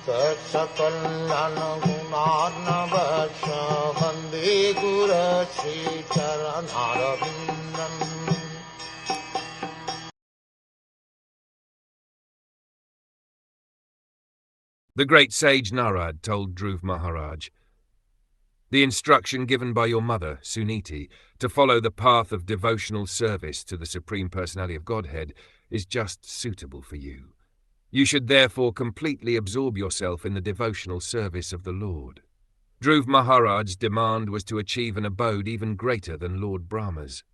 Saksakallan gunarnavasya Vande Guru Sri Charanarabindam. The great sage Narad told Dhruv Maharaj, "The instruction given by your mother, Suniti, to follow the path of devotional service to the Supreme Personality of Godhead is just suitable for you. You should therefore completely absorb yourself in the devotional service of the Lord." Dhruv Maharaj's demand was to achieve an abode even greater than Lord Brahma's.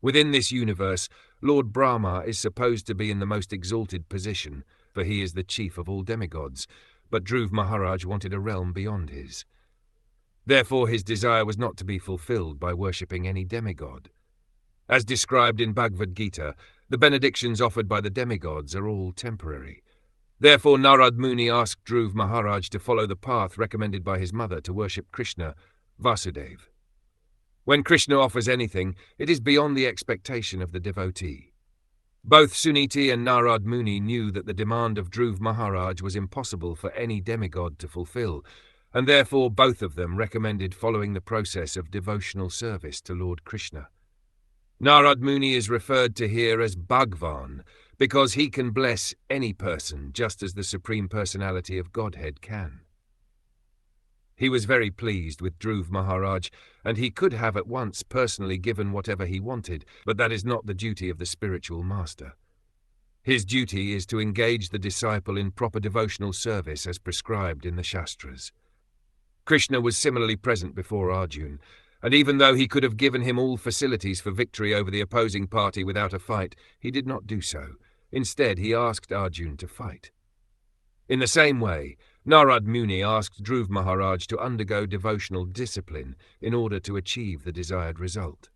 Within this universe, Lord Brahma is supposed to be in the most exalted position, for he is the chief of all demigods, but Dhruv Maharaj wanted a realm beyond his. Therefore his desire was not to be fulfilled by worshipping any demigod. As described in Bhagavad Gita, the benedictions offered by the demigods are all temporary. Therefore Narad Muni asked Dhruv Maharaj to follow the path recommended by his mother to worship Krishna, Vasudeva. When Krishna offers anything, it is beyond the expectation of the devotee. Both Suniti and Narad Muni knew that the demand of Dhruv Maharaj was impossible for any demigod to fulfill, and therefore both of them recommended following the process of devotional service to Lord Krishna. Narad Muni is referred to here as Bhagwan, because he can bless any person just as the Supreme Personality of Godhead can. He was very pleased with Dhruv Maharaj, and he could have at once personally given whatever he wanted, but that is not the duty of the spiritual master. His duty is to engage the disciple in proper devotional service as prescribed in the Shastras. Krishna was similarly present before Arjuna, and even though he could have given him all facilities for victory over the opposing party without a fight, he did not do so. Instead, he asked Arjuna to fight. In the same way, Narad Muni asked Dhruv Maharaj to undergo devotional discipline in order to achieve the desired result.